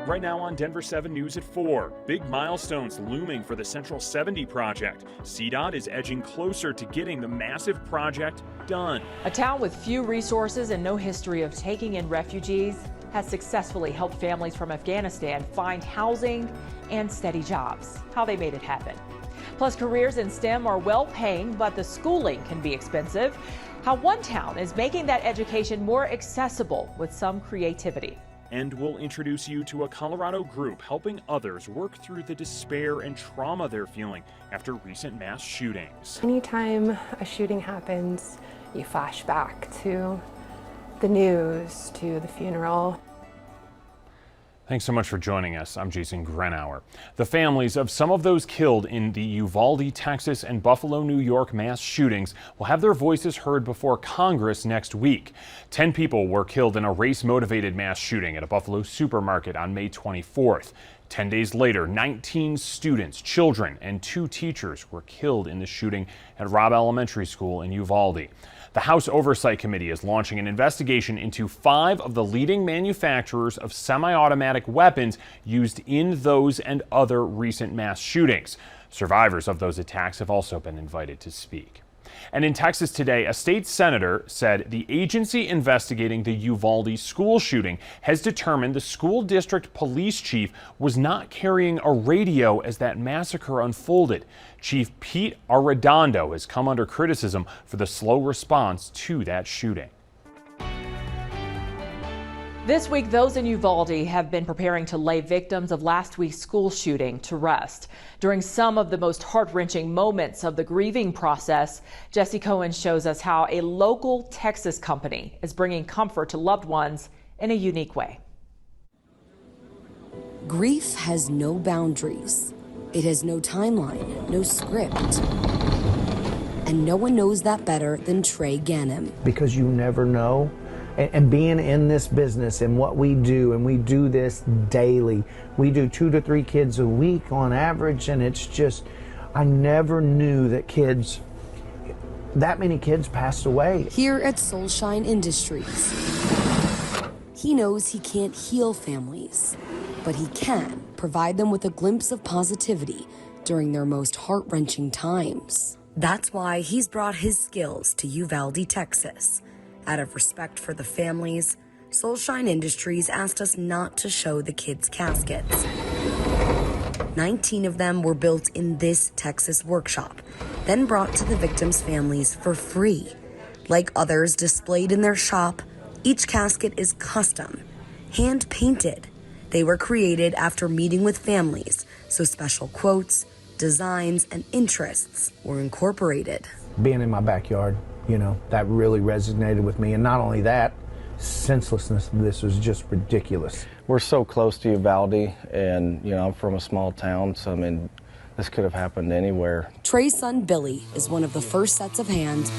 Right now on Denver 7 News at 4, big milestones looming for the Central 70 project. CDOT is edging closer to getting the massive project done. A town with few resources and no history of taking in refugees has successfully helped families from Afghanistan find housing and steady jobs. How they made it happen. Plus, careers in STEM are well paying, but the schooling can be expensive. How one town is making that education more accessible with some creativity. And we'll introduce you to a Colorado group helping others work through the despair and trauma they're feeling after recent mass shootings. Anytime a shooting happens, you flash back to the news, to the funeral. Thanks so much for joining us. I'm Jason Grenauer. The families of some of those killed in the Uvalde, Texas and Buffalo, New York mass shootings will have their voices heard before Congress next week. 10 people were killed in a race-motivated mass shooting at a Buffalo supermarket on May 24th. 10 days later, 19 students, children, and 2 teachers were killed in the shooting at Robb Elementary School in Uvalde. The House Oversight Committee is launching an investigation into 5 of the leading manufacturers of semi-automatic weapons used in those and other recent mass shootings. Survivors of those attacks have also been invited to speak. And in Texas today, a state senator said the agency investigating the Uvalde school shooting has determined the school district police chief was not carrying a radio as that massacre unfolded. Chief Pete Arredondo has come under criticism for the slow response to that shooting. This week, those in Uvalde have been preparing to lay victims of last week's school shooting to rest. During some of the most heart-wrenching moments of the grieving process, Jesse Cohen shows us how a local Texas company is bringing comfort to loved ones in a unique way. Grief has no boundaries. It has no timeline, no script. And no one knows that better than Trey Ganem. Because you never know. And being in this business and what we do, and we do this daily. We do 2 to 3 kids a week on average, and it's just, I never knew that that many kids passed away. Here at Soulshine Industries, he knows he can't heal families, but he can provide them with a glimpse of positivity during their most heart-wrenching times. That's why he's brought his skills to Uvalde, Texas. Out of respect for the families, Soulshine Industries asked us not to show the kids' caskets. 19 of them were built in this Texas workshop, then brought to the victims' families for free. Like others displayed in their shop, each casket is custom, hand-painted. They were created after meeting with families, so special quotes, designs, and interests were incorporated. Being in my backyard, that really resonated with me. And not only that, senselessness of this was just ridiculous. We're so close to Uvalde, and I'm from a small town, so this could have happened anywhere. Trey's son Billy is one of the first sets of hands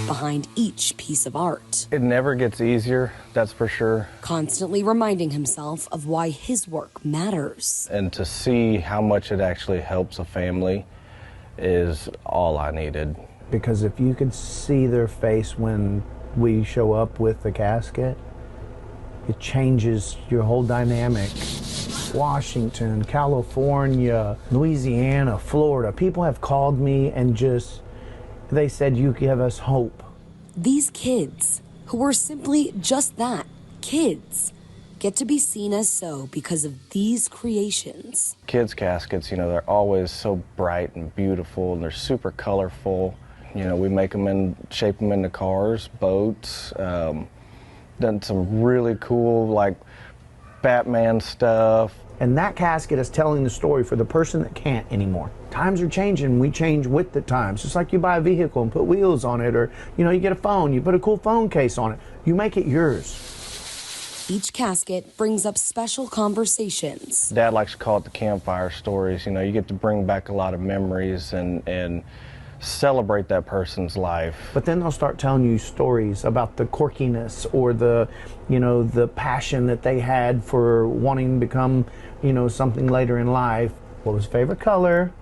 behind each piece of art. It never gets easier, that's for sure. Constantly reminding himself of why his work matters. And to see how much it actually helps a family is all I needed. Because if you could see their face when we show up with the casket, it changes your whole dynamic. Washington, California, Louisiana, Florida, people have called me and they said, you give us hope. These kids, who were simply just that, kids, get to be seen as so because of these creations. Kids' caskets, they're always so bright and beautiful, and they're super colorful. We make them shape them into cars, boats, done some really cool, like, Batman stuff. And that casket is telling the story for the person that can't anymore. Times are changing, we change with the times. Just like you buy a vehicle and put wheels on it, or, you get a phone, you put a cool phone case on it. You make it yours. Each casket brings up special conversations. Dad likes to call it the campfire stories. You get to bring back a lot of memories and celebrate that person's life. But then they'll start telling you stories about the quirkiness or the passion that they had for wanting to become, something later in life. What was his favorite color?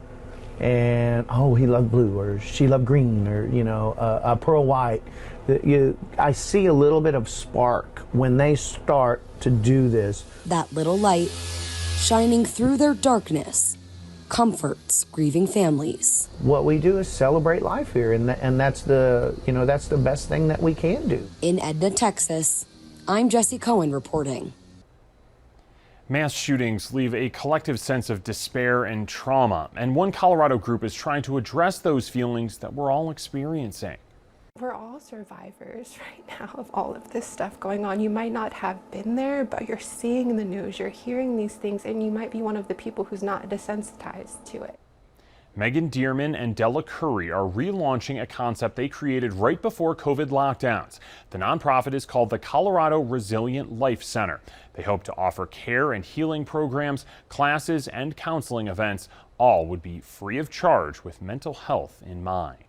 And, he loved blue, or she loved green, or, a pearl white. I see a little bit of spark when they start to do this. That little light shining through their darkness, comforts grieving families. What we do is celebrate life here, and that's that's the best thing that we can do. In Edna, Texas, I'm Jessie Cohen reporting. Mass shootings leave a collective sense of despair and trauma, and one Colorado group is trying to address those feelings that we're all experiencing. We're all survivors right now of all of this stuff going on. You might not have been there, but you're seeing the news, you're hearing these things, and you might be one of the people who's not desensitized to it. Megan Dearman and Della Curry are relaunching a concept they created right before COVID lockdowns. The nonprofit is called the Colorado Resilient Life Center. They hope to offer care and healing programs, classes, and counseling events. All would be free of charge with mental health in mind.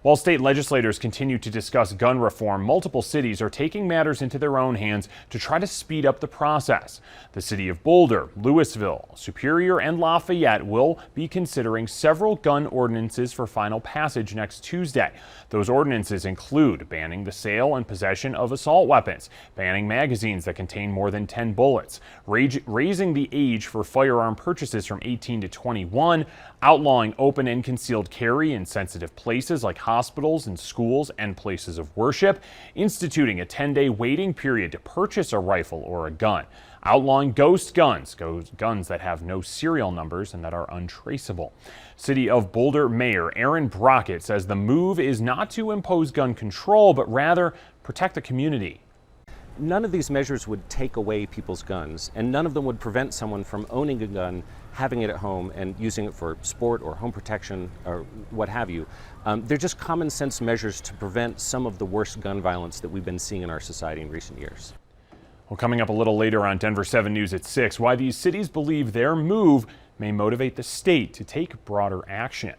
While state legislators continue to discuss gun reform, multiple cities are taking matters into their own hands to try to speed up the process. The city of Boulder, Louisville, Superior, and Lafayette will be considering several gun ordinances for final passage next Tuesday. Those ordinances include banning the sale and possession of assault weapons, banning magazines that contain more than 10 bullets, raising the age for firearm purchases from 18 to 21, outlawing open and concealed carry in sensitive places like hospitals and schools and places of worship, instituting a 10-day waiting period to purchase a rifle or a gun, outlawing ghost guns, guns that have no serial numbers and that are untraceable. City of Boulder Mayor Aaron Brockett says the move is not to impose gun control, but rather protect the community. None of these measures would take away people's guns, and none of them would prevent someone from owning a gun, having it at home, and using it for sport or home protection or what have you. They're just common sense measures to prevent some of the worst gun violence that we've been seeing in our society in recent years. Well, coming up a little later on Denver 7 News at 6, why these cities believe their move may motivate the state to take broader action.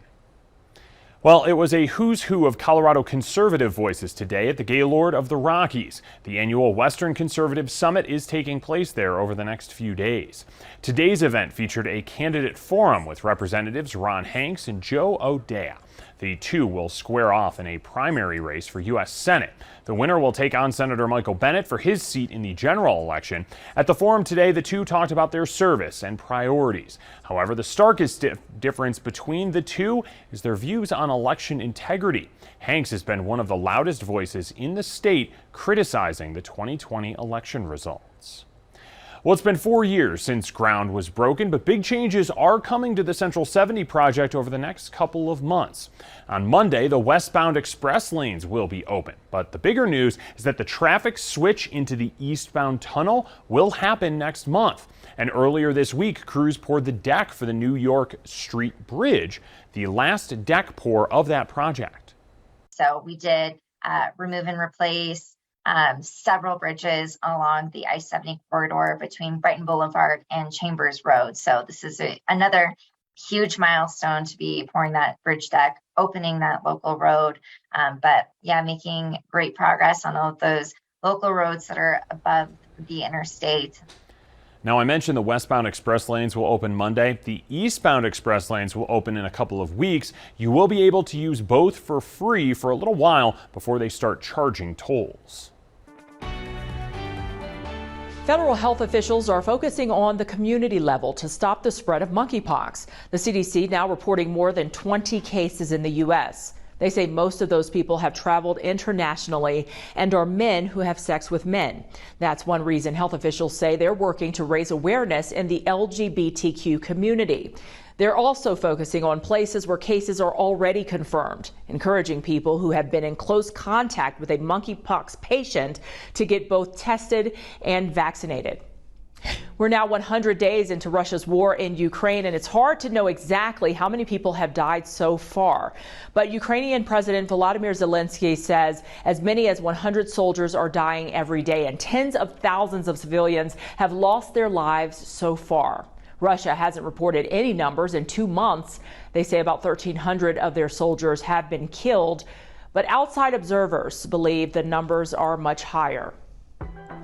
Well, it was a who's who of Colorado conservative voices today at the Gaylord of the Rockies. The annual Western Conservative Summit is taking place there over the next few days. Today's event featured a candidate forum with Representatives Ron Hanks and Joe O'Dea. The two will square off in a primary race for U.S. Senate. The winner will take on Senator Michael Bennet for his seat in the general election. At the forum today, the two talked about their service and priorities. However, the starkest difference between the two is their views on election integrity. Hanks has been one of the loudest voices in the state criticizing the 2020 election results. Well, it's been 4 years since ground was broken, but big changes are coming to the Central 70 project over the next couple of months. On Monday, the westbound express lanes will be open, but the bigger news is that the traffic switch into the eastbound tunnel will happen next month. And earlier this week, crews poured the deck for the New York Street Bridge, the last deck pour of that project. So we did remove and replace several bridges along the I-70 corridor between Brighton Boulevard and Chambers Road. So this is another huge milestone to be pouring that bridge deck, opening that local road. But yeah, making great progress on all of those local roads that are above the interstate. Now, I mentioned the westbound express lanes will open Monday. The eastbound express lanes will open in a couple of weeks. You will be able to use both for free for a little while before they start charging tolls. Federal health officials are focusing on the community level to stop the spread of monkeypox. The CDC now reporting more than 20 cases in the U.S. They say most of those people have traveled internationally and are men who have sex with men. That's one reason health officials say they're working to raise awareness in the LGBTQ community. They're also focusing on places where cases are already confirmed, encouraging people who have been in close contact with a monkeypox patient to get both tested and vaccinated. We're now 100 days into Russia's war in Ukraine, and it's hard to know exactly how many people have died so far. But Ukrainian President Volodymyr Zelensky says as many as 100 soldiers are dying every day, and tens of thousands of civilians have lost their lives so far. Russia hasn't reported any numbers in 2 months. They say about 1,300 of their soldiers have been killed, but outside observers believe the numbers are much higher.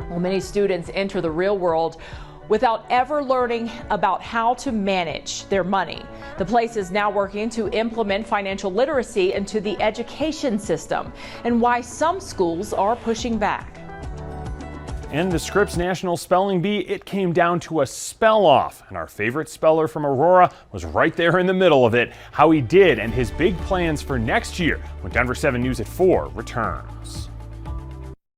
Well, many students enter the real world without ever learning about how to manage their money. The place is now working to implement financial literacy into the education system, and why some schools are pushing back. In the Scripps National Spelling Bee, it came down to a spell off, and our favorite speller from Aurora was right there in the middle of it. How he did and his big plans for next year when Denver 7 News at 4 returns.